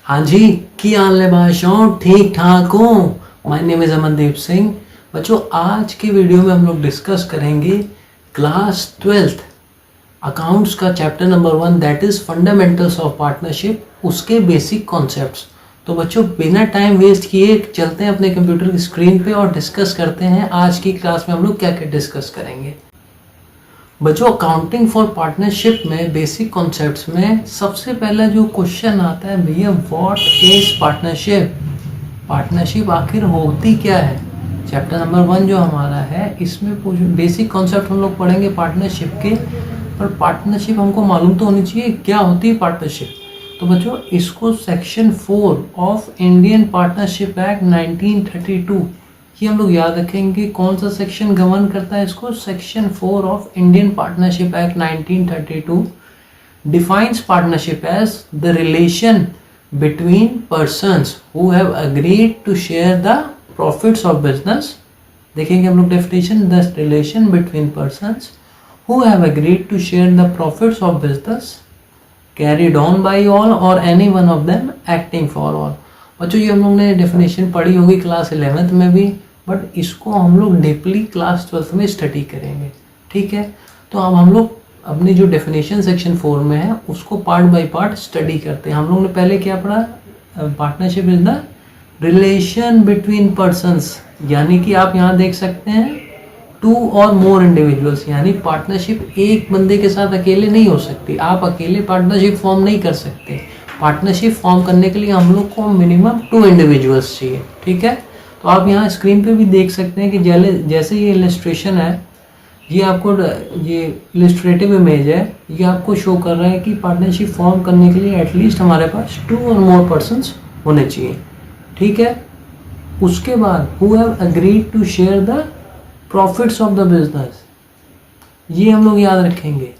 हाँ जी, की हाल है बादशाह? ठीक ठाक हूँ। My name is Amandeep Singh. बच्चों, आज की वीडियो में हम लोग डिस्कस करेंगे क्लास 12th अकाउंट्स का chapter number 1, that is fundamentals of partnership, उसके बेसिक कॉन्सेप्ट्स। तो बच्चों, बिना टाइम वेस्ट किए चलते हैं अपने कंप्यूटर की स्क्रीन पे और डिस्कस करते हैं आज की क्लास में हम लोग क्या क्या डिस्कस करेंगे। बच्चों, अकाउंटिंग फॉर पार्टनरशिप में बेसिक कॉन्सेप्ट्स में सबसे पहला जो क्वेश्चन आता है भैया, व्हाट इज पार्टनरशिप? पार्टनरशिप आखिर होती क्या है? चैप्टर नंबर 1 जो हमारा है इसमें बेसिक कॉन्सेप्ट हम लोग पढ़ेंगे पार्टनरशिप के। पर पार्टनरशिप हमको मालूम तो होनी चाहिए क्या होती है पार्टनरशिप। तो बच्चों, इसको section 4 of Indian partnership act 1932, ये हम लोग याद रखेंगे। कौन सा सेक्शन गवर्न करता है इसको? Section 4 of Indian partnership act 1932 defines partnership as the relation between persons who have agreed to share the profits of business। देखेंगे हम लोग definition, the relation between persons who have agreed to share the profits of business carried on by all or any one of them acting for all। बच्चों, ये हम लोग ने definition पढ़ी होगी क्लास 11th में भी, बट इसको हम लोग डीपली क्लास 12th में स्टडी करेंगे। ठीक है, तो अब हम लोग अपनी जो डेफिनेशन सेक्शन 4 में है उसको पार्ट बाय पार्ट स्टडी करते हैं। हम लोग ने पहले क्या पढ़ा? Partnership is the relation between persons, यानी कि आप यहाँ देख सकते हैं 2 और मोर इंडिविजुअल्स, यानी पार्टनरशिप एक बंदे के साथ अकेले नहीं हो सकती। आप अकेले पार्टनरशिप फॉर्म नहीं कर सकते। पार्टनरशिप फॉर्म करने के लिए हम लोग को मिनिमम 2 इंडिविजुअल्स चाहिए। ठीक है, तो आप यहाँ स्क्रीन पे भी देख सकते हैं कि जैसे ये इलस्ट्रेशन है, ये आपको ये इलस्ट्रेटिव इमेज है, ये आपको शो कर रहा है कि पार्टनरशिप फॉर्म करने के लिए एटलीस्ट हमारे पास 2 और मोर पर्सन्स होने चाहिए। ठीक है, उसके बाद who have agreed to share the profits of the business, ये हम लोग याद रखेंगे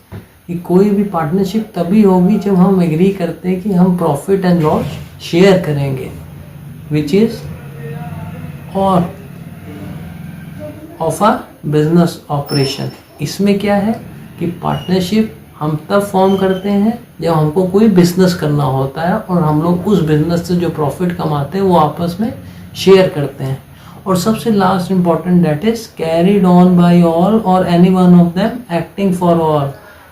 कि कोई भी पार्टनरशिप तभी होगी जब हम एग्री करते हैं कि हम प्रॉफिट एंड लॉस शेयर करेंगे, विच इज और ऑफ अ बिजनेस ऑपरेशन। इसमें क्या है कि पार्टनरशिप हम तब फॉर्म करते हैं जब हमको कोई बिजनेस करना होता है और हम लोग उस बिजनेस से जो प्रॉफिट कमाते हैं वो आपस में शेयर करते हैं। और सबसे last important, that is carried on by all or any one of them acting for all.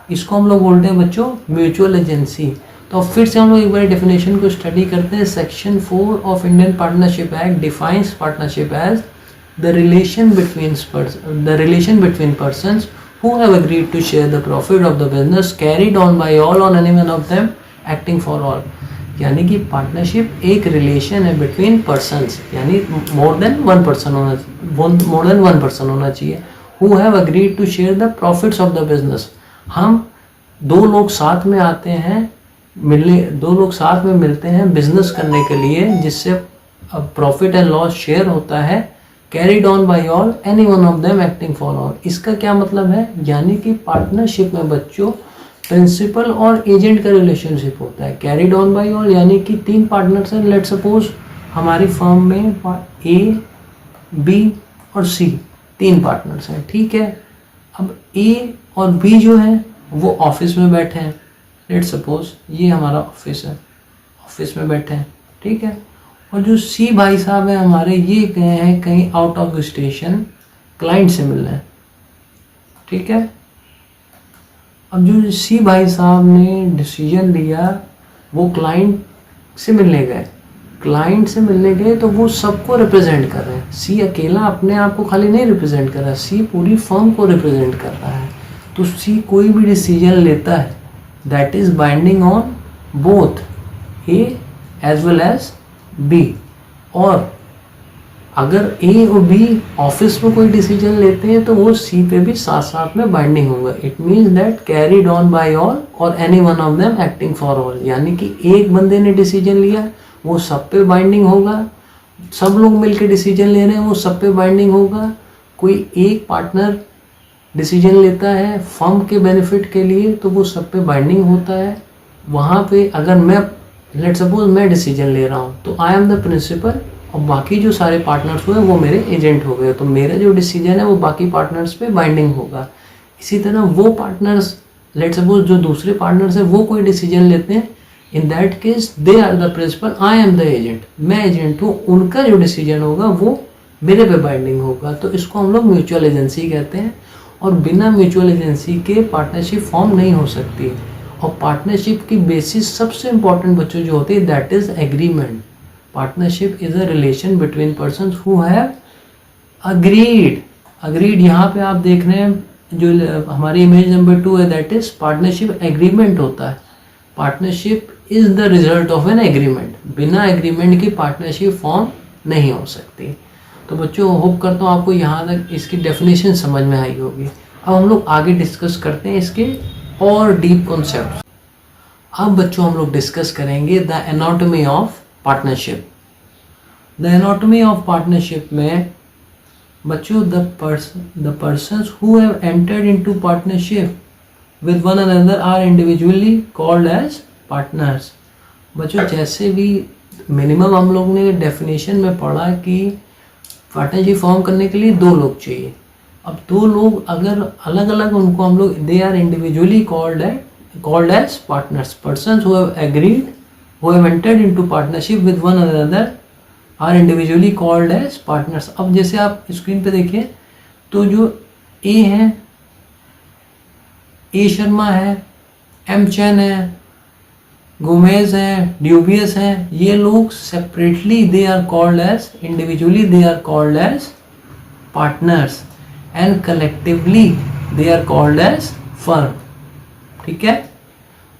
इसको हम लोग बोलते हैं बच्चों म्यूचुअल एजेंसी। तो फिर से हम लोग एक बार डेफिनेशन को स्टडी करते हैं। Section 4 of Indian partnership act defines partnership as the relation between persons who have agreed to share the profit of the business carried on by all or any one of them acting for all। यानी कि partnership एक relation है between persons, यानी more than one person होना चाहिए। Who have agreed to share the profits of the business. हम 2 लोग साथ में आते हैं, 2 लोग साथ में मिलते हैं बिजनेस करने के लिए, जिससे प्रॉफिट एंड लॉस शेयर होता है। Carried on by all any one of them acting for all. इसका क्या मतलब है? यानी कि पार्टनरशिप में बच्चों प्रिंसिपल और एजेंट का रिलेशनशिप होता है। कैरीड ऑन बाई ऑल यानी कि 3 पार्टनर्स हैं। लेट सपोज हमारी फर्म में ए, बी और सी 3 पार्टनर्स हैं। ठीक है, अब ए और बी जो है वो ऑफिस में बैठे हैं। लेट सपोज ये हमारा ऑफिस है, ऑफिस में बैठे हैं। ठीक है, और जो सी भाई साहब हैं हमारे, ये गए हैं कहीं out of the station client से मिलने। ठीक है, अब जो सी भाई साहब ने डिसीजन लिया वो क्लाइंट से मिलने गए। क्लाइंट से मिलने गए तो वो सबको रिप्रेजेंट कर रहे हैं। सी अकेला अपने आप को खाली नहीं रिप्रेजेंट कर रहा, सी पूरी फर्म को रिप्रेजेंट कर रहा है। तो सी कोई भी डिसीजन लेता है that is binding on both A as well as B. और अगर ए और बी ऑफिस में कोई डिसीजन लेते हैं तो वो सी पे भी साथ साथ में बाइंडिंग होगा। It means that carried on by all or any one of them acting for all, यानी कि एक बंदे ने डिसीजन लिया वो सब पे बाइंडिंग होगा। सब लोग मिलकर डिसीजन ले रहे हैं वो सब पे बाइंडिंग होगा। कोई एक पार्टनर डिसीजन लेता है फर्म के बेनिफिट के लिए तो वो सब पे बाइंडिंग होता है। वहाँ पे अगर मैं लेट सपोज मैं डिसीजन ले रहा हूँ तो आई एम द प्रिंसिपल और बाकी जो सारे पार्टनर्स हुए वो मेरे एजेंट हो गए, तो मेरा जो डिसीजन है वो बाकी पार्टनर्स पे बाइंडिंग होगा। इसी तरह वो पार्टनर्स लेट सपोज जो दूसरे पार्टनर्स हैं वो कोई डिसीजन लेते हैं in that case they are the principal, I am the agent, मैं एजेंट हूँ, उनका जो डिसीजन होगा वो मेरे पे बाइंडिंग होगा। तो इसको हम लोग म्यूचुअल एजेंसी कहते हैं। और बिना म्यूचुअल एजेंसी के पार्टनरशिप फॉर्म नहीं हो सकती। और पार्टनरशिप की बेसिस सबसे इंपॉर्टेंट बच्चों जो होती है that is agreement. Partnership is a relation between person who have agreed यहाँ पे आप देख रहे हैं जो हमारी इमेज नंबर 2 है दैट इज पार्टनरशिप एग्रीमेंट होता है। Partnership is the result of an agreement. बिना एग्रीमेंट की पार्टनरशिप फॉर्म नहीं हो सकती। तो बच्चों होप करता हूँ आपको यहाँ तक इसकी डेफिनेशन समझ में आई होगी। अब हम लोग आगे डिस्कस करते हैं इसके और डीप कॉन्सेप्ट। अब बच्चों हम लोग डिस्कस करेंगे the anatomy of partnership. The anatomy of partnership में बच्चों the persons who have entered into partnership with one another are individually called as partners। बच्चों जैसे भी मिनिमम हम लोग ने डेफिनेशन में पढ़ा कि पार्टनरशिप फॉर्म करने के लिए 2 लोग चाहिए। अब 2 लोग अगर अलग अलग उनको हम लोग they are individually called as partners. Persons who have agreed who have entered into partnership with one another are individually called as partners. अब जैसे आप स्क्रीन पे देखिए तो जो ए है, ए शर्मा है, एम चैन है, गोमेज है, ड्यूबियस है, ये लोग separately they are called as individually they are called as partners and collectively they are called as firm. ठीक है।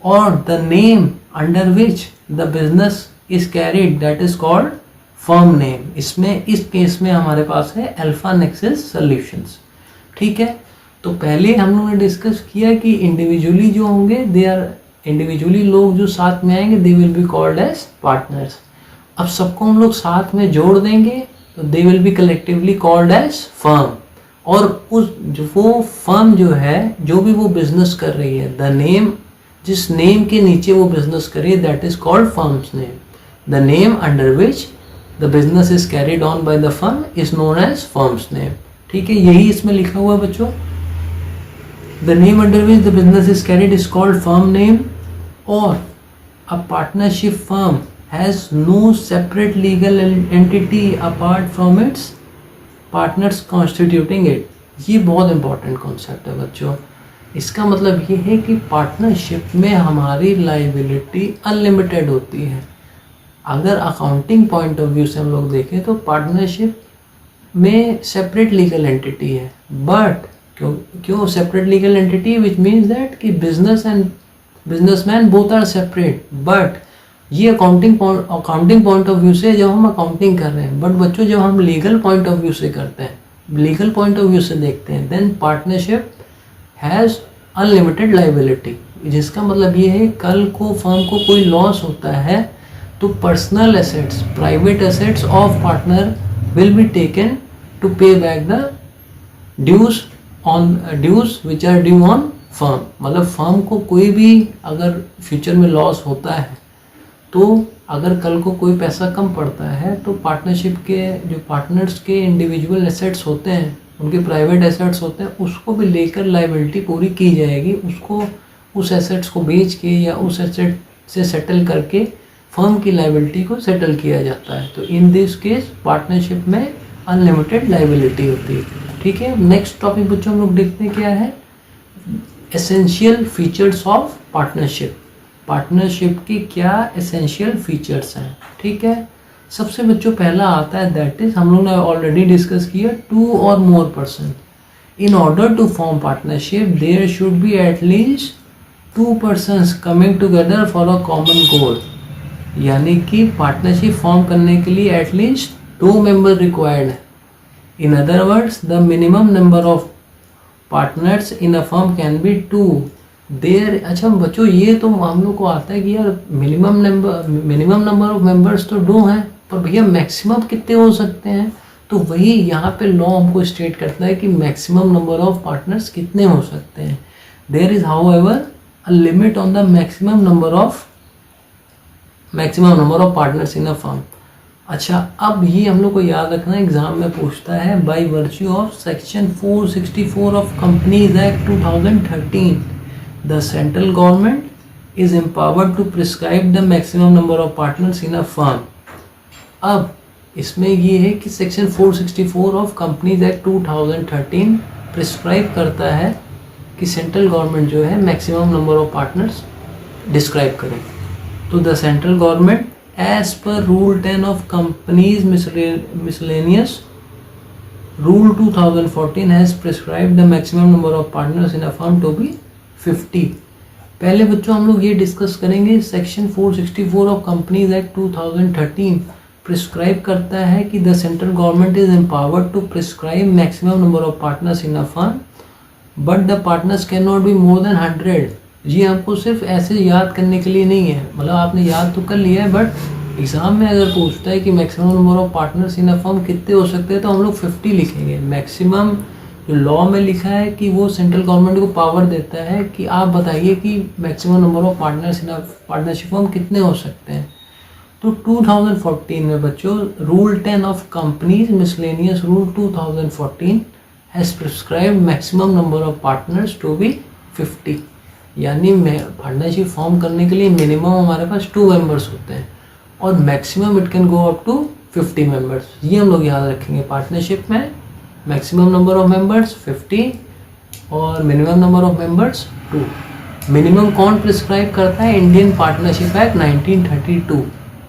और the name under which the business is carried that is called firm name. इसमें इस case में हमारे पास है alpha nexus solutions. ठीक है। तो पहले हम लोगों ने डिस्कस किया कि इंडिविजुअली जो होंगे दे आर इंडिविजुअली लोग जो साथ में आएंगे they will be called as partners. अब सबको हम लोग साथ में जोड़ देंगे तो they will be collectively called as firm. और उस जो वो फर्म जो है जो भी वो बिजनेस कर रही है द नेम जिस नेम के नीचे वो बिजनेस कर रही है that is called firm's name. The name under which the business is carried on by the firm is known as firm's name. ठीक है। यही इसमें लिखा हुआ है बच्चों। The name under which the business is carried is called firm name। और a partnership firm has no separate legal entity apart from its partners constituting it। ये बहुत important concept है बच्चों। इसका मतलब ये है कि पार्टनरशिप में हमारी लाइबिलिटी अनलिमिटेड होती है। अगर अकाउंटिंग पॉइंट ऑफ व्यू से हम लोग देखें तो पार्टनरशिप में सेपरेट लीगल एंटिटी है। बट क्यों separate legal entity which means that कि business and businessman both are separate. But ये अकाउंटिंग पॉइंट ऑफ व्यू से जब हम अकाउंटिंग कर रहे हैं। बट बच्चों जब हम लीगल पॉइंट ऑफ व्यू से करते हैं, लीगल पॉइंट ऑफ व्यू से देखते हैं then partnership has unlimited liability. जिसका मतलब ये है कल को फर्म को कोई लॉस होता है तो personal assets private assets of partner will be taken to pay back the dues which are due on firm. मतलब फर्म को कोई भी अगर फ्यूचर में लॉस होता है तो अगर कल को कोई पैसा कम पड़ता है तो पार्टनरशिप के जो पार्टनर्स के इंडिविजुअल एसेट्स होते हैं उनके प्राइवेट एसेट्स होते हैं उसको भी लेकर लाइबिलिटी पूरी की जाएगी। उसको उस एसेट्स को बेच के या उस एसेट से सेटल करके फर्म की लाइबिलिटी को सेटल किया जाता है। तो इन दिस केस पार्टनरशिप में अनलिमिटेड लाइबिलिटी होती है। ठीक है। नेक्स्ट टॉपिक बच्चों हम लोग देखते हैं क्या है essential features of partnership. Partnership की क्या एसेंशियल फीचर्स हैं। ठीक है। सबसे बच्चों पहला आता है दैट इज हम लोग ने ऑलरेडी डिस्कस किया 2 और more person. In order to form partnership there should be at least 2 persons coming together for a common goal. यानी कि पार्टनरशिप फॉर्म करने के लिए एटलीस्ट 2 मेंबर रिक्वायर्ड है। In other words, the minimum number of partners in a firm can be 2। There अच्छा बच्चों ये तो हम लोग को आता है कि यार मिनिमम नंबर ऑफ मेंबर्स तो 2 हैं पर भैया मैक्सिमम कितने हो सकते हैं। तो वही यहाँ पे लॉ हमको स्टेट करता है कि मैक्सिमम नंबर ऑफ पार्टनर्स कितने हो सकते हैं। There is however a limit on the maximum number of partners in a firm. अच्छा अब ये हम लोग को याद रखना एग्जाम में पूछता है by virtue of section 464 of companies act 2013 the central government is empowered to prescribe the maximum number of partners in a firm. अब इसमें ये है कि section 464 of companies act 2013 prescribe करता है कि सेंट्रल गवर्नमेंट जो है maximum number of partners describe करें. तो the central government as per rule 10 of companies miscellaneous rule 2014 has prescribe the maximum number of partners in a firm to be 50. पहले बच्चों हम लोग ये डिस्कस करेंगे section 464 of companies act 2013 prescribe करता है कि the central government is empowered to prescribe maximum number of partners in a firm but the partners can not be more than 100. ये हमको सिर्फ ऐसे याद करने के लिए नहीं है, मतलब आपने याद तो कर लिया है बट एग्जाम में अगर पूछता है कि maximum number of partners in a firm कितने हो सकते हैं तो हम लोग 50 लिखेंगे. मैक्सिमम जो लॉ में लिखा है कि वो सेंट्रल गवर्नमेंट को पावर देता है कि आप बताइए कि maximum number of partners in a partnership firm कितने हो सकते हैं. तो 2014 में बच्चों rule 10 of companies miscellaneous rule 2014 has prescribed maximum number of partners to be 50. यानी पार्टनरशिप फॉर्म करने के लिए मिनिमम हमारे पास 2 मेंबर्स होते हैं और maximum it can go up to 50 members. ये हम लोग याद रखेंगे. पार्टनरशिप में मैक्सिमम नंबर ऑफ मेंबर्स 50 और minimum number of members 2. Minimum कौन प्रिस्क्राइब करता है? Indian partnership act 1932.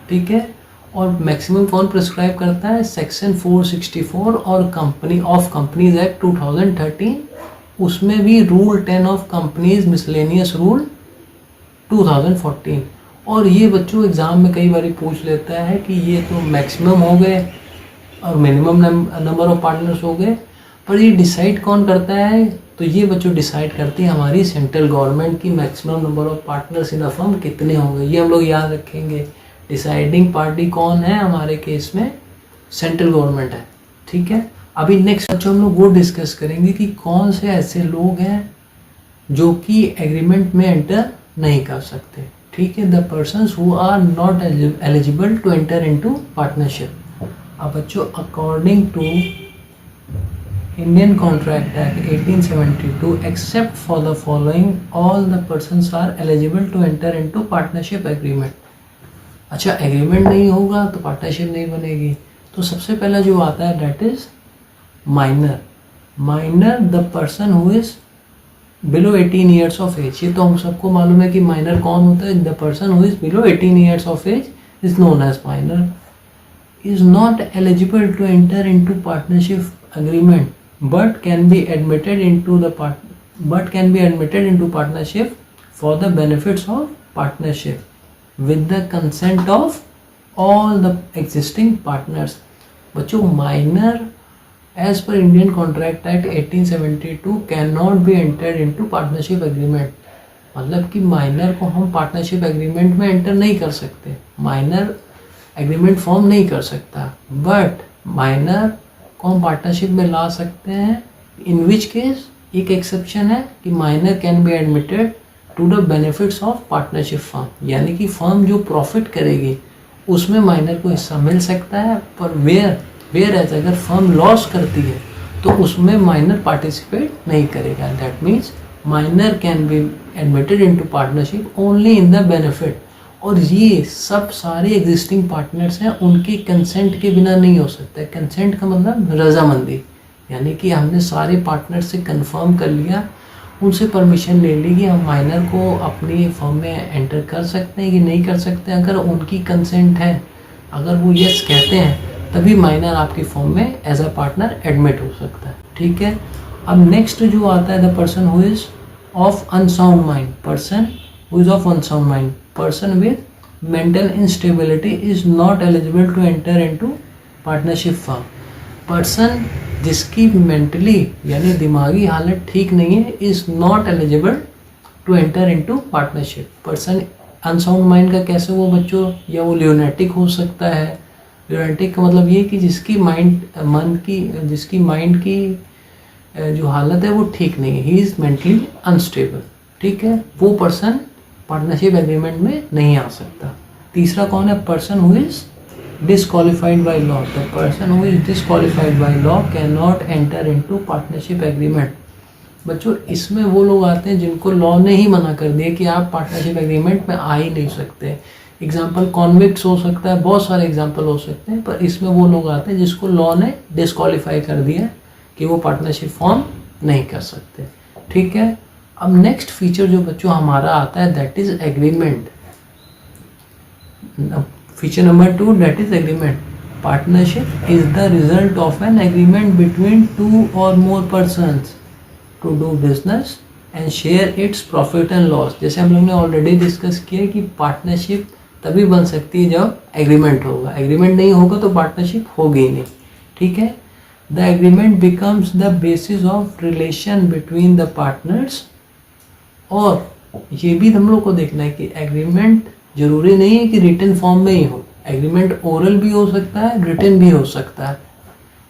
ठीक है. और मैक्सिमम कौन प्रिस्क्राइब करता है? सेक्शन 464 और कंपनीज एक्ट 2013. उसमें भी rule 10 of companies miscellaneous rule 2014. और ये बच्चों एग्जाम में कई बार पूछ लेता है कि ये तो मैक्सिमम हो गए और मिनिमम नंबर ऑफ पार्टनर्स हो गए, पर ये डिसाइड कौन करता है? तो ये बच्चों डिसाइड करती है हमारी सेंट्रल गवर्नमेंट की maximum number of partners in a firm कितने होंगे. ये हम लोग याद रखेंगे. डिसाइडिंग पार्टी कौन है हमारे केस में? सेंट्रल गवर्नमेंट है. ठीक है. अभी नेक्स्ट बच्चों हम लोग वो डिस्कस करेंगे कि कौन से ऐसे लोग हैं जो कि एग्रीमेंट में एंटर नहीं कर सकते. ठीक है. The persons who are not eligible to enter into partnership. अब बच्चों according to Indian contract act 1872 except for the following all the persons are eligible to enter into partnership agreement. अच्छा, agreement नहीं होगा तो पार्टनरशिप नहीं बनेगी. तो सबसे पहला जो आता है that is minor. Minor the person who is below 18 years of age. ये तो हम सबको मालूम है कि माइनर कौन होता है. The person who is below 18 years of age is known as minor. Is not eligible to enter into partnership agreement but can be admitted into partnership for the benefits of partnership with the consent of all the existing partners. बच्चों minor as per Indian Contract Act 1872 cannot be entered into partnership agreement. मतलब कि minor को हम partnership agreement में enter नहीं कर सकते, minor agreement form नहीं कर सकता, बट माइनर को हम पार्टनरशिप में ला सकते हैं. इन विच केस एक एक्सेप्शन है कि minor can be admitted to the benefits of partnership firm. यानी कि फर्म जो प्रॉफिट करेगी उसमें माइनर को हिस्सा मिल सकता है, पर वेयर एज अगर फर्म लॉस करती है तो उसमें माइनर पार्टिसिपेट नहीं करेगा. That means minor can be admitted into partnership only in the benefit. और ये सब सारे एग्जिस्टिंग पार्टनर्स हैं, उनके कंसेंट के बिना नहीं हो सकता. कंसेंट का मतलब रजामंदी, यानी कि हमने सारे पार्टनर से कंफर्म कर लिया, उनसे परमिशन ले ली कि हम माइनर को अपनी फर्म में एंटर कर सकते हैं कि नहीं कर सकते हैं. अगर उनकी कंसेंट है, अगर वो यस कहते हैं, तभी माइनर आपकी फर्म में एज अ पार्टनर एडमिट हो सकता है. ठीक है. अब नेक्स्ट जो आता है the person who is of unsound mind. Person who is of unsound mind, person with mental instability is not eligible to enter into partnership firm. Person जिसकी मेंटली यानी दिमागी हालत ठीक नहीं है is not eligible to enter into partnership. Person unsound mind का कैसे वो बच्चों, या वो ल्यूनेटिक हो सकता है. ल्यूनेटिक का मतलब ये कि जिसकी माइंड की जो हालत है वो ठीक नहीं है, ही इज मेंटली अनस्टेबल. ठीक है. वो पर्सन पार्टनरशिप एग्रीमेंट में नहीं आ सकता. तीसरा कौन है? Person who is disqualified by law. The person who is disqualified by law cannot enter into partnership agreement. बच्चों इसमें वो लोग आते हैं जिनको लॉ ने ही मना कर दिया कि आप पार्टनरशिप एग्रीमेंट में आ ही नहीं सकते। एग्जाम्पल कॉन्विक्ट्स हो सकता है, बहुत सारे एग्जाम्पल हो सकते हैं, पर इसमें वो लोग आते हैं जिसको लॉ ने डिस्क्वालीफाई कर दिया कि वो पार्टनरशिप फॉर्म नहीं कर सकते। ठीक है, अब नेक्स्ट फीचर जो बच्चों हमारा आता है that is agreement. Feature number 2 that is agreement. Partnership is the result of an agreement between 2 और more persons to do business and share its profit and loss. जैसे हम लोग ने ऑलरेडी डिस्कस किया कि पार्टनरशिप तभी बन सकती है जब एग्रीमेंट होगा, एग्रीमेंट नहीं होगा तो पार्टनरशिप होगी ही नहीं। ठीक है, the agreement becomes the basis of relation between the partners. और ये भी हम लोग को देखना है कि एग्रीमेंट जरूरी नहीं है कि रिटन फॉर्म में ही हो, एग्रीमेंट ओरल भी हो सकता है, रिटन भी हो सकता है।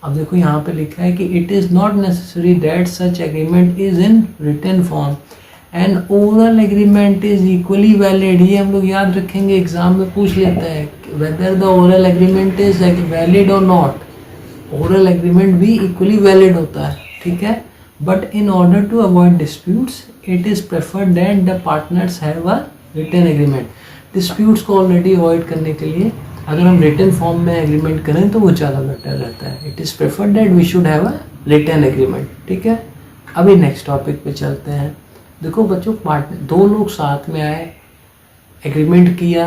अब देखो यहाँ पे लिखा है कि it is not necessary that such agreement is in written form and oral agreement is equally valid. ये हम लोग याद रखेंगे, एग्जाम में पूछ लेता है whether the oral agreement is valid और नॉट। ओरल एग्रीमेंट भी इक्वली वैलिड होता है। ठीक है, but in order to avoid disputes it is preferred that the partners have a written agreement. Disputes को ऑलरेडी अवॉइड करने के लिए अगर हम रिटन फॉर्म में एग्रीमेंट करें तो वो ज़्यादा बेटर रहता है। It is preferred that we should have a written agreement. ठीक है, अभी नेक्स्ट टॉपिक पे चलते हैं। देखो बच्चों, पार्टनर दो लोग साथ में आए, एग्रीमेंट किया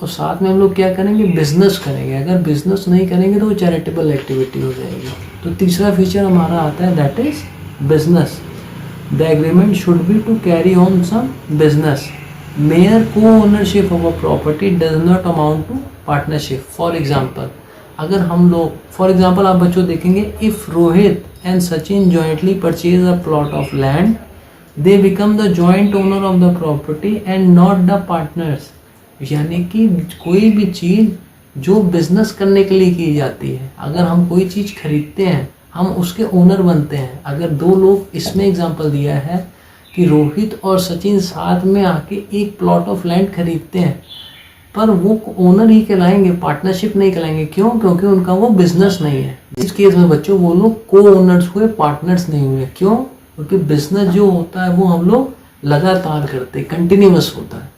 और साथ में हम लोग क्या करेंगे, बिजनेस करेंगे। अगर बिजनेस नहीं करेंगे तो वो चैरिटेबल एक्टिविटी हो जाएगी। तो तीसरा फीचर हमारा आता है that is business. The agreement should be to carry on some business. Mere co ownership of a property does not amount to partnership. For example अगर हम लोग फॉर एग्जाम्पल आप बच्चों देखेंगे, if Rohit and Sachin jointly purchase a plot of land they become the joint owner of the property and not the partners. यानी कि कोई भी चीज़ जो बिजनेस करने के लिए की जाती है, अगर हम कोई चीज़ खरीदते हैं हम उसके ओनर बनते हैं। अगर दो लोग, इसमें एग्जांपल दिया है कि रोहित और सचिन साथ में आके एक प्लॉट ऑफ लैंड खरीदते हैं, पर वो ओनर ही कहलाएंगे, पार्टनरशिप नहीं कहलाएंगे। क्यों? क्योंकि उनका वो बिजनेस नहीं है। इस केस में बच्चों वो लोग को ओनर्स हुए, पार्टनर्स नहीं हुए। क्यों? क्योंकि बिजनेस जो होता है वो हम लोग लगातार करते, कंटिन्यूअस होता है।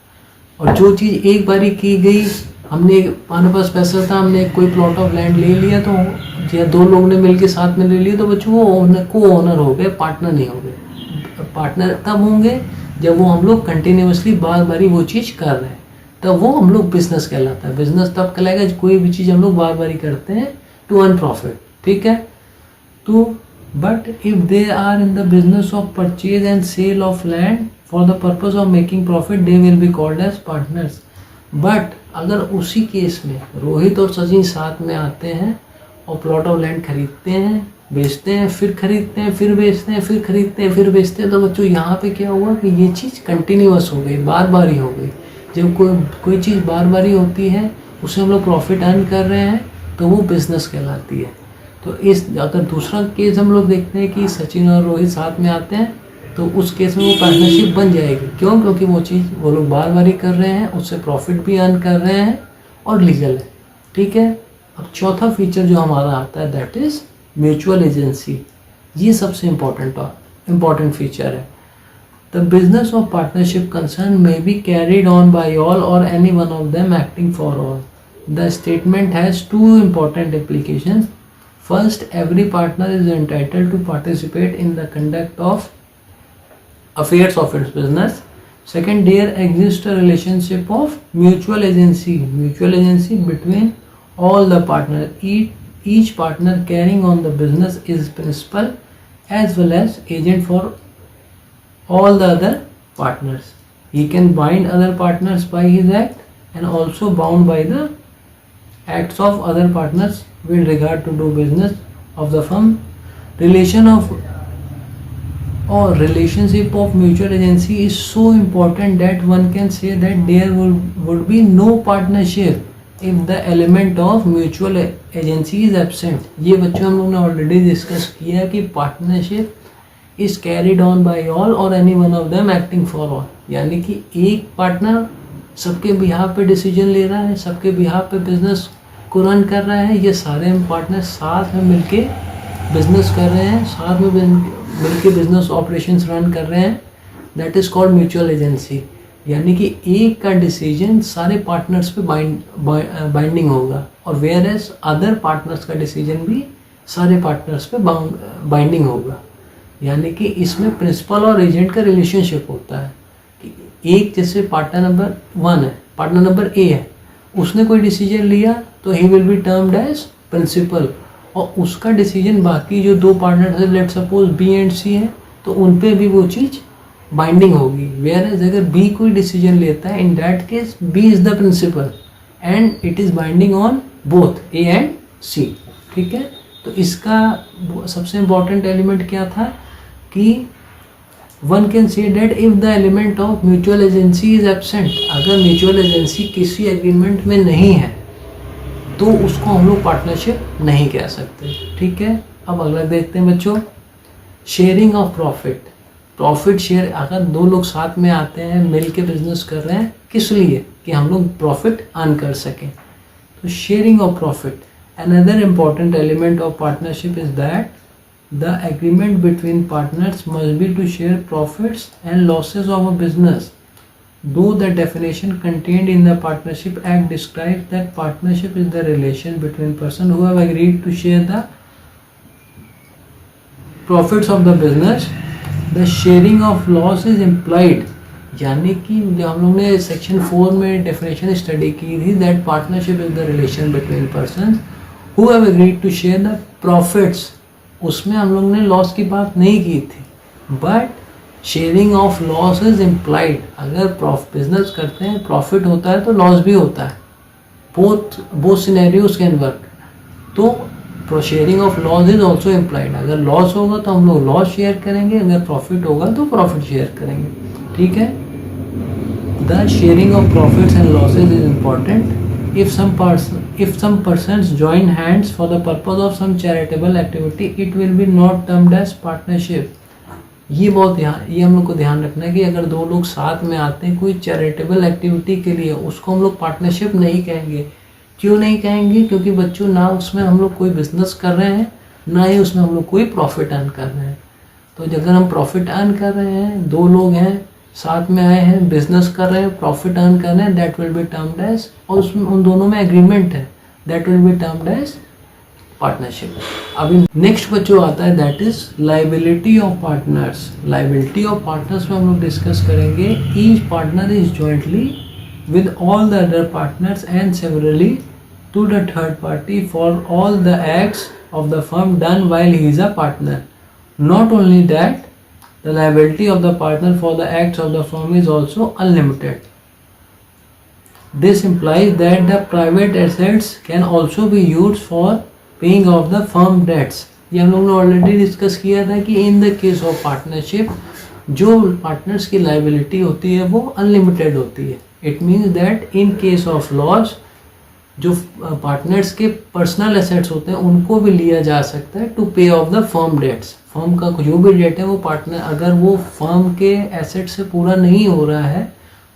और जो चीज़ एक बारी की गई, हमने हमारे पास पैसा था, हमने कोई प्लॉट ऑफ लैंड ले लिया, तो या दो लोग ने मिलकर साथ में ले लिया, तो बच्चों वो ओनर को ओनर हो गए, पार्टनर नहीं हो गए। पार्टनर तब होंगे जब वो हम लोग कंटिन्यूसली बार बारी वो चीज़ कर रहे हैं, तब वो हम लोग बिजनेस कहलाता है। बिजनेस तब कहलाएगा जब कोई भी चीज़ हम लोग बार बारी करते हैं टू अर्न प्रॉफिट। ठीक है, तो but if they are in the business of purchase and sale of land for the purpose of making profit they will be called as partners. But अगर उसी केस में रोहित और सचिन साथ में आते हैं और प्लॉट ऑफ लैंड खरीदते हैं, बेचते हैं, फिर खरीदते हैं, फिर बेचते हैं, फिर खरीदते हैं, फिर बेचते हैं, तो बच्चों यहाँ पे क्या हुआ कि ये चीज़ कंटिन्यूअस हो गई, बार बार ही हो गई। जब कोई चीज़ बार बार ही होती है, उससे हम लोग प्रॉफिट अर्न कर रहे हैं, तो वो बिजनेस कहलाती है। तो इस अगर दूसरा केस हम लोग देखते हैं कि सचिन और रोहित साथ में आते हैं, तो उस केस में वो पार्टनरशिप बन जाएगी। क्यों? क्योंकि वो चीज़ वो लोग बार बार ही कर रहे हैं, उससे प्रॉफिट भी अर्न कर रहे हैं और लीगल है। ठीक है, अब चौथा फीचर जो हमारा आता है दैट इज म्यूचुअल एजेंसी। ये सबसे इम्पॉर्टेंट फीचर है। The business of partnership concern may be carried on by all or any one of them acting for all. The statement has two important implications. First, every partner is entitled to participate in the conduct of affairs of its business. Second, there exists a relationship of mutual agency between all the partners. Each partner carrying on the business is principal as well as agent for all the other partners. He can bind other partners by his act and also bound by the acts of other partners with regard to do business of the firm. Relationship of mutual agency is so important that one can say that there would be no partnership if the element of mutual agency is absent. ये बच्चों हम लोग ने already discuss किया कि partnership is carried on by all or any one of them acting for all. यानी कि एक पार्टनर सबके बिहाफ पे डिसीजन ले रहा है, सबके बिहाफ पे बिजनेस को रन कर रहा है। ये सारे पार्टनर साथ में मिलके बिजनेस कर रहे हैं, साथ में मिलके बिजनेस ऑपरेशंस रन कर रहे हैं, that is called mutual agency. यानी कि एक का डिसीजन सारे पार्टनर्स पे बाइंडिंग होगा, और वेयर एज अदर पार्टनर्स का डिसीजन भी सारे पार्टनर्स पे बाइंडिंग होगा। यानी कि इसमें प्रिंसिपल और एजेंट का रिलेशनशिप होता है कि एक जैसे पार्टनर नंबर 1 है, पार्टनर नंबर ए है, उसने कोई डिसीजन लिया तो he will be termed as principal, और उसका डिसीजन बाकी जो दो पार्टनर है, let suppose B and C है, तो उन पे भी वो चीज़ बाइंडिंग होगी। वेयर एज अगर बी कोई डिसीजन लेता है, in that case B is the principal and it is binding on both A and C. ठीक है, तो इसका सबसे इम्पॉर्टेंट एलिमेंट क्या था कि one can say that if the element of mutual agency is absent, अगर म्यूचुअल एजेंसी किसी एग्रीमेंट में नहीं है तो उसको हम लोग पार्टनरशिप नहीं कह सकते। ठीक है, अब अगला देखते हैं बच्चों, sharing of profit. Profit share, अगर दो लोग साथ में आते हैं, मिल के बिजनेस कर रहे हैं, किस लिए कि हम लोग प्रॉफिट अर्न कर सकें, तो sharing of profit. Another important element of partnership is that the agreement between partners must be to share profits and losses of a business. Though the definition contained in the Partnership Act describes that partnership is the relation between persons who have agreed to share the profits of the business, the sharing of loss is implied. यानी कि जो हम लोग ने section 4 में definition study की थी, that partnership is the relation between persons who have agreed to share the profits, उसमें हम लोग ने लॉस की बात नहीं की थी, but sharing of loss is implied. अगर बिजनेस करते हैं, प्रॉफिट होता है तो लॉस भी होता है, बोथ सिनेरियोज कैन वर्क। तो sharing of loss is also implied, अगर लॉस होगा तो हम लोग लॉस शेयर करेंगे, अगर प्रॉफिट होगा तो प्रॉफिट शेयर करेंगे। ठीक है, the sharing of profits and losses is important. If some persons join hands for the purpose of some charitable activity, it will be not termed as partnership. ये हम लोग को ध्यान रखना है कि अगर दो लोग साथ में आते हैं कोई चैरिटेबल एक्टिविटी के लिए, उसको हम लोग पार्टनरशिप नहीं कहेंगे। क्यों नहीं कहेंगे? क्योंकि बच्चों ना उसमें हम लोग कोई बिजनेस कर रहे हैं, ना ही उसमें हम लोग कोई प्रॉफिट अर्न कर रहे हैं। तो अगर हम प्रॉफिट अर्न कर रहे हैं, दो लोग हैं साथ में आए हैं, बिजनेस कर रहे हैं, प्रॉफिट अर्न कर रहे हैं, that will be termed as, और उसमें उन दोनों में एग्रीमेंट है, that will be termed as partnership. अभी नेक्स्ट बच्चों आता है that is liability of partners. Liability of partners में हम लोग डिस्कस करेंगे, each partner is jointly with all the other partners and severally to the third party for all the acts of the firm done while he is a partner. Not only that, the liability of the partner for the acts of the firm is also unlimited. This implies that the private assets can also be used for paying off the firm debts. ये हम लोग ने already discuss किया था कि in the case of partnership जो partners की liability होती है वो अनलिमिटेड होती है। It means that in case of loss जो पार्टनर्स के पर्सनल एसेट्स होते हैं उनको भी लिया जा सकता है to pay off the firm debts. Firm का जो भी डेट है वो पार्टनर, अगर वो फर्म के एसेट से पूरा नहीं हो रहा है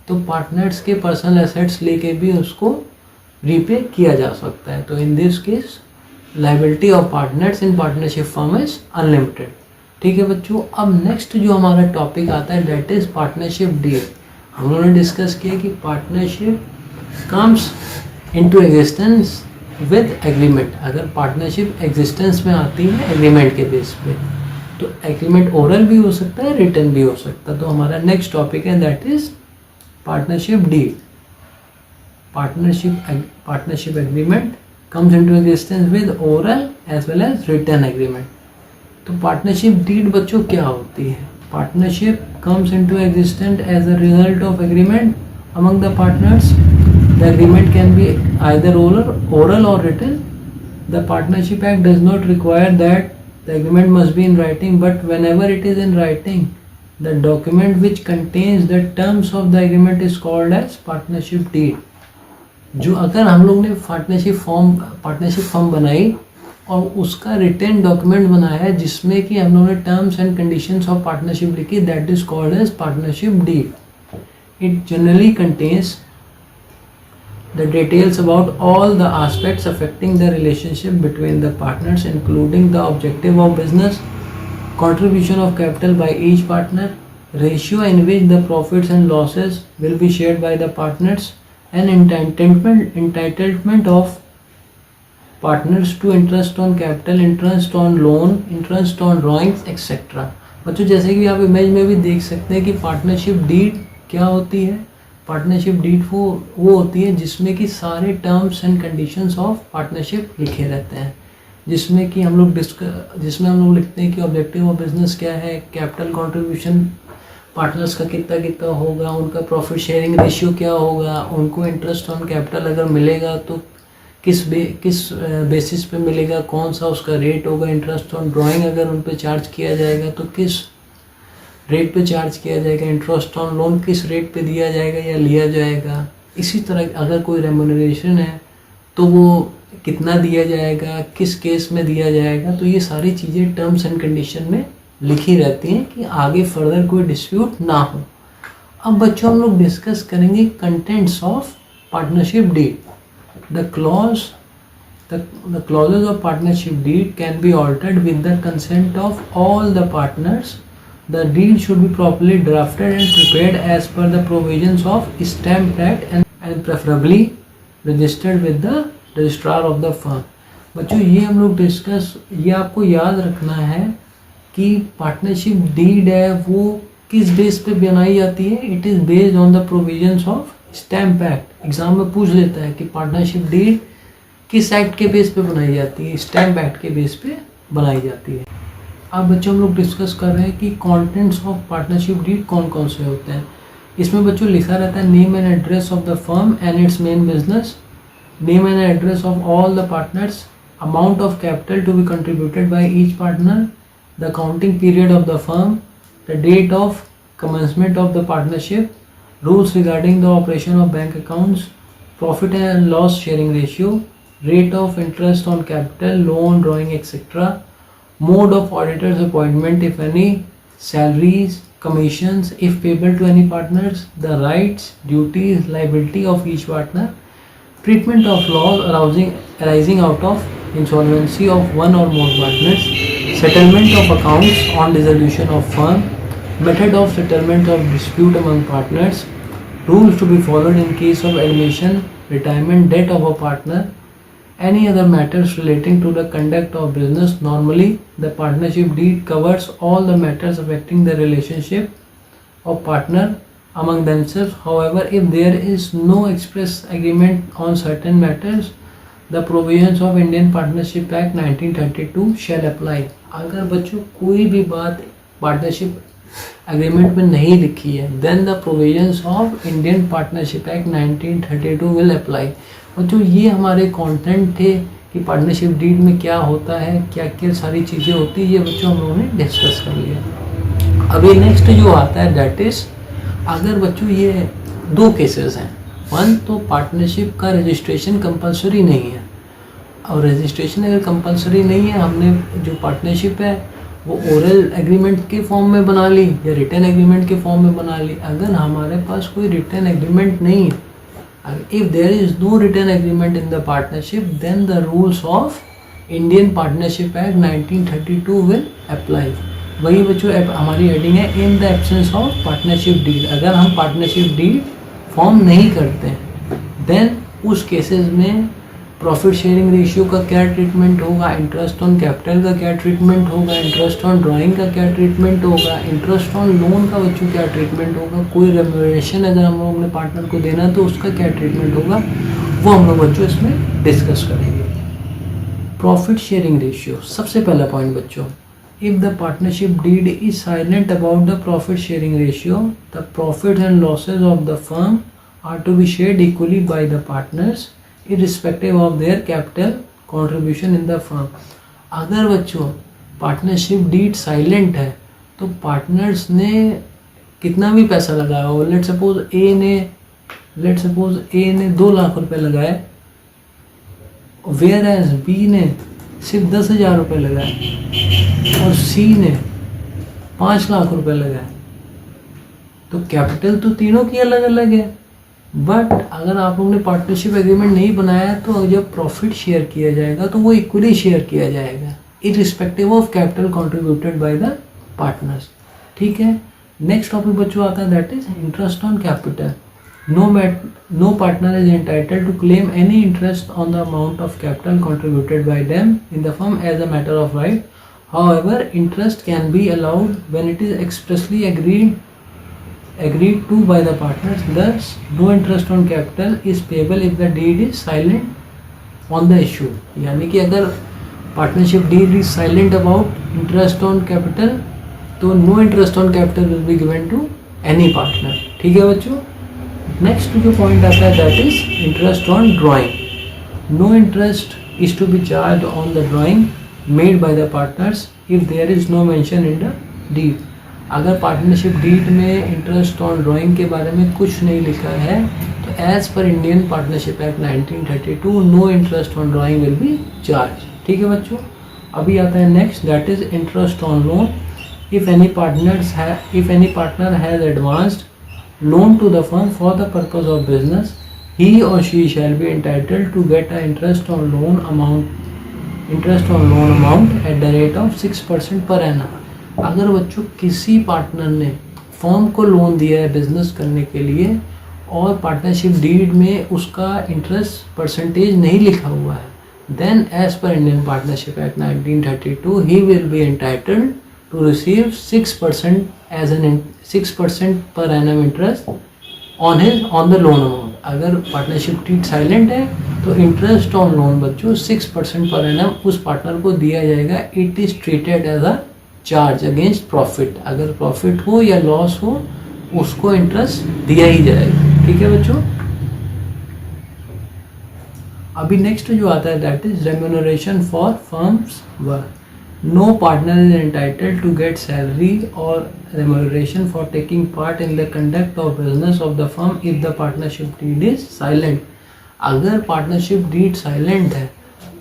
तो पार्टनर्स के पर्सनल एसेट्स लेके भी उसको रीपे किया जा सकता है। तो in this case liability of partners in partnership firm is unlimited. ठीक है बच्चों, अब नेक्स्ट जो हमारा टॉपिक आता है दैट इज पार्टनरशिप डीड। हम लोगों ने डिस्कस किया कि partnership comes into existence with agreement. अगर पार्टनरशिप एग्जिस्टेंस में आती है एग्रीमेंट के बेस पे, तो एग्रीमेंट ओरल भी हो सकता है, रिटन भी हो सकता है। तो हमारा नेक्स्ट टॉपिक है that is partnership deed. Partnership agreement comes into existence with oral as well as written agreement. तो पार्टनरशिप डीड बच्चों क्या होती है? Partnership comes into existence as a result of agreement among the partners. The agreement can be either oral or written. The Partnership Act does not require that the agreement must be in writing, but whenever it is in writing, the document which contains the terms of the agreement is called as partnership deed. जो अगर हम लोग ने partnership form बनाई और उसका written document बनाया है जिसमें कि हम लोगों ने terms and conditions of partnership लिखी, that is called as partnership deed. It generally contains the details about all the aspects affecting the relationship between the partners, including the objective of business, contribution of capital by each partner, ratio in which the profits and losses will be shared by the partners, and entitlement of partners to interest on capital, interest on loan, interest on drawings, etc. बच्चों जैसे कि आप image में भी देख सकते हैं कि पार्टनरशिप डीड क्या होती है। पार्टनरशिप डीड वो होती है जिसमें कि सारे terms and conditions of partnership लिखे रहते हैं, जिसमें कि हम लोग लिखते हैं कि ऑब्जेक्टिव ऑफ बिजनेस क्या है, कैपिटल कंट्रीब्यूशन पार्टनर्स का कितना कितना होगा, उनका प्रॉफिट शेयरिंग रेशियो क्या होगा, उनको इंटरेस्ट ऑन कैपिटल अगर मिलेगा तो किस बेसिस पे मिलेगा, कौन सा उसका रेट होगा, इंटरेस्ट ऑन ड्राइंग अगर उन पे चार्ज किया जाएगा तो किस रेट पे चार्ज किया जाएगा, इंटरेस्ट ऑन लोन किस रेट पे दिया जाएगा या लिया जाएगा। इसी तरह अगर कोई रेम्यूनरेशन है तो वो कितना दिया जाएगा, किस केस में दिया जाएगा। तो ये सारी चीज़ें टर्म्स एंड कंडीशन में लिखी रहती हैं कि आगे फर्दर कोई डिस्प्यूट ना हो। अब बच्चों हम लोग डिस्कस करेंगे contents of partnership deed. The clauses of partnership deed can be altered with the consent of all the partners. The deed should be properly drafted and prepared as per the provisions of Stamp Act and preferably registered with the registrar of the firm. बच्चों ये हम लोग ये आपको याद रखना है कि पार्टनरशिप डीड है वो किस बेस पे बनाई जाती है। It is based on the provisions of stamp act. Exam में पूछ लेता है कि पार्टनरशिप डीड किस एक्ट के बेस पे बनाई जाती है, स्टैम्प एक्ट के बेस पे बनाई जाती है। अब बच्चों हम लोग डिस्कस कर रहे हैं कि कंटेंट्स ऑफ पार्टनरशिप डीड कौन कौन से होते हैं। इसमें बच्चों लिखा रहता है name and address of the firm and its main business, name and address of all the partners, amount of capital to be contributed by each partner, the accounting period of the firm, the date of commencement of the partnership, rules regarding the operation of bank accounts, profit and loss sharing ratio, rate of interest on capital, loan, drawing, etc., mode of auditor's appointment if any, salaries, commissions if payable to any partners, the rights, duties, liability of each partner, treatment of laws arising out of insolvency of one or more partners, settlement of accounts on dissolution of firm, method of settlement of dispute among partners, rules to be followed in case of admission, retirement, death of a partner, any other matters relating to the conduct of business. Normally, the partnership deed covers all the matters affecting the relationship of partner among themselves. However, if there is no express agreement on certain matters, the provisions of Indian Partnership Act 1932 shall apply. अगर बच्चों कोई भी बात partnership agreement में नहीं लिखी है, then the provisions of Indian partnership act 1932 will apply. बच्चों ये हमारे कंटेंट थे कि पार्टनरशिप डीड में क्या होता है, क्या क्या सारी चीज़ें होती है, ये बच्चों हम लोगों ने डिस्कस कर लिया। अभी नेक्स्ट जो आता है दैट इज़, अगर बच्चों ये दो केसेस हैं। वन तो पार्टनरशिप का रजिस्ट्रेशन कंपलसरी नहीं है, और रजिस्ट्रेशन अगर कंपलसरी नहीं है, हमने जो पार्टनरशिप है वो ओरल एग्रीमेंट के फॉर्म में बना ली या रिटन एग्रीमेंट के फॉर्म में बना ली। अगर हमारे पास कोई रिटन एग्रीमेंट नहीं है, if there is no written agreement in the partnership, then the rules of Indian partnership act 1932 will apply. वही बच्चों हमारी हेडिंग है in the absence of partnership deed. अगर हम पार्टनरशिप डीड फॉर्म नहीं करते हैं, देन उस केसेस में प्रॉफिट शेयरिंग रेशियो का क्या ट्रीटमेंट होगा, इंटरेस्ट ऑन कैपिटल का क्या ट्रीटमेंट होगा, इंटरेस्ट ऑन ड्राइंग का क्या ट्रीटमेंट होगा, इंटरेस्ट ऑन लोन का बच्चों क्या ट्रीटमेंट होगा, कोई रेम्यूनरेशन अगर हम लोग अपने पार्टनर को देना तो उसका क्या ट्रीटमेंट होगा, वो हम लोग बच्चों इसमें डिस्कस करेंगे। प्रॉफिट शेयरिंग रेशियो सबसे पहला पॉइंट बच्चों, if the partnership deed is silent about the profit sharing ratio, the profit and losses of the firm are to be shared equally by the partners irrespective of their capital contribution in the firm। अगर बच्चों partnership deed silent है तो partners ने कितना भी पैसा लगाया हो, लेट सपोज ए ने 2 लाख रुपए लगाए, वेयर एज बी ने सिर्फ 10,000 रुपये लगाए और सी ने 5 लाख रुपए लगाए, तो कैपिटल तो तीनों की अलग अलग है। बट अगर आप लोगों ने पार्टनरशिप एग्रीमेंट नहीं बनाया तो जब प्रॉफिट शेयर किया जाएगा तो वो इक्वली शेयर किया जाएगा irrespective of capital contributed bye the partners. ठीक है, नेक्स्ट टॉपिक बच्चों आता है that is interest on capital. No partner is entitled to claim any interest on the amount of capital contributed by them in the firm as a matter of right. However, interest can be allowed when it is expressly agreed to by the partners. Thus, no interest on capital is payable if the deed is silent on the issue. यानी कि अगर partnership deed is silent about interest on capital, तो no interest on capital will be given to any partner. ठीक है बच्चों। Next जो point आता है that is interest on drawing. No interest is to be charge on the drawing made by the partners if there is no mention in the deed. अगर partnership deed में interest on drawing के बारे में कुछ नहीं लिखा है तो as per Indian partnership act 1932 no interest on drawing will be charge. ठीक है बच्चों। अभी आता है next that is interest on loan. If any partner has advanced loan to the firm for the purpose of business, he or she shall be entitled to get an interest on loan amount at the rate of 6% per annum. अगर बच्चों किसी partner ने firm को loan दिया है business करने के लिए और पार्टनरशिप डीड में उसका इंटरेस्ट परसेंटेज नहीं लिखा हुआ है, then as per Indian Partnership Act 1932 he will be entitled to receive 6% per annum interest on the loan amount. अगर पार्टनरशिप डीड साइलेंट है तो इंटरेस्ट ऑन लोन बच्चों 6% पर एनम उस पार्टनर को दिया जाएगा। It is treated as a charge against profit. अगर profit हो या लॉस हो उसको इंटरेस्ट दिया ही जाएगा। ठीक है बच्चों। अभी नेक्स्ट जो आता है that is remuneration for firms work. No partner is entitled to get salary or remuneration for taking part in the conduct of business of the firm if the partnership deed is silent. अगर partnership deed silent है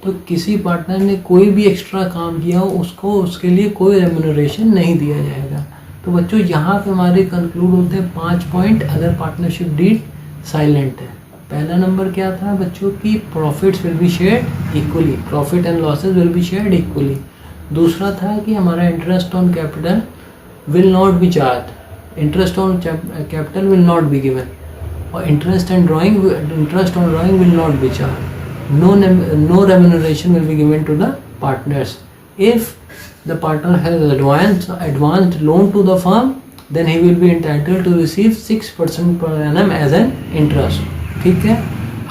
तो किसी partner ने कोई भी extra काम किया हो उसको उसके लिए कोई रेम्यूनरेशन नहीं दिया जाएगा। तो बच्चों यहाँ पे हमारे कंक्लूड होते हैं 5 पॉइंट अगर पार्टनरशिप डीड साइलेंट है। पहला नंबर क्या था बच्चों की profits will be shared equally, profit and losses will be shared equally. दूसरा था कि हमारा interest on capital will not be charge, interest on capital will not be given, और interest on drawing will not be charge. No remuneration will be given to the partners. If the partner has advanced loan to the firm then he will be entitled to receive 6% per annum as an interest. ठीक है।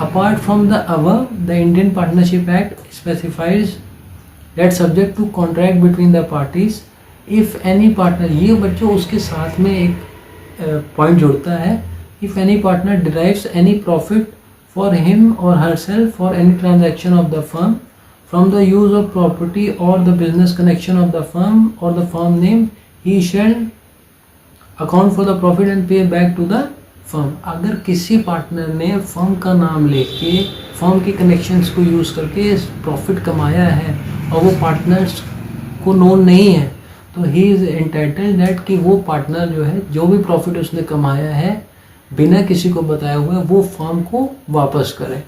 Apart from the above, the Indian Partnership Act specifies that subject to contract between the parties if any partner, ये बच्चों उसके साथ में एक point जुड़ता है, if any partner derives any profit for him or herself for any transaction of the firm from the use of property or the business connection of the firm or the firm name, he shall account for the profit and pay back to the firm. अगर किसी partner ने firm का नाम लेके firm के connections को use करके profit कमाया है और वो पार्टनर्स को नोन नहीं है तो ही इज़ एंटाइटल्ड दैट कि वो पार्टनर जो है जो भी प्रॉफिट उसने कमाया है बिना किसी को बताए हुए वो फर्म को वापस करे।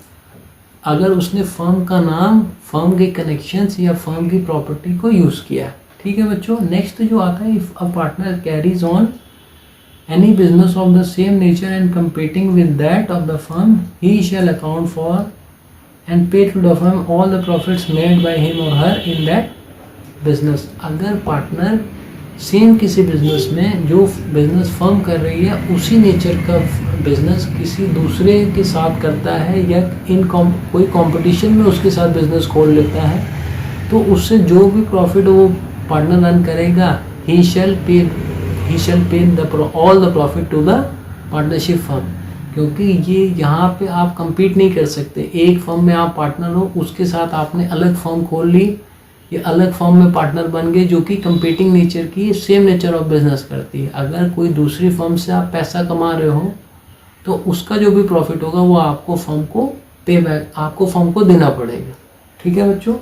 अगर उसने फर्म का नाम, फर्म के कनेक्शंस या फर्म की प्रॉपर्टी को यूज़ किया। ठीक है बच्चों। नेक्स्ट जो आता है, if a partner carries on any business of the same nature and competing with that of the firm, he shall account for and pay to the firm all the profits made by him or her in that business. अगर partner same किसी business में जो business firm कर रही है उसी nature का business किसी दूसरे के साथ करता है या कोई कंपटीशन में उसके साथ बिजनेस खोल लेता है तो उससे जो भी प्रॉफिट वो पार्टनर रन करेगा he shall pay all the profit to the partnership firm। क्योंकि ये यहाँ पे आप compete नहीं कर सकते। एक फर्म में आप पार्टनर हो, उसके साथ आपने अलग फर्म खोल ली, ये अलग फर्म में पार्टनर बन गए जो कि कंपीटिंग नेचर की सेम नेचर ऑफ बिजनेस करती है। अगर कोई दूसरी फर्म से आप पैसा कमा रहे हो तो उसका जो भी प्रॉफिट होगा वो आपको फर्म को पे बैक, आपको फर्म को देना पड़ेगा। ठीक है बच्चों।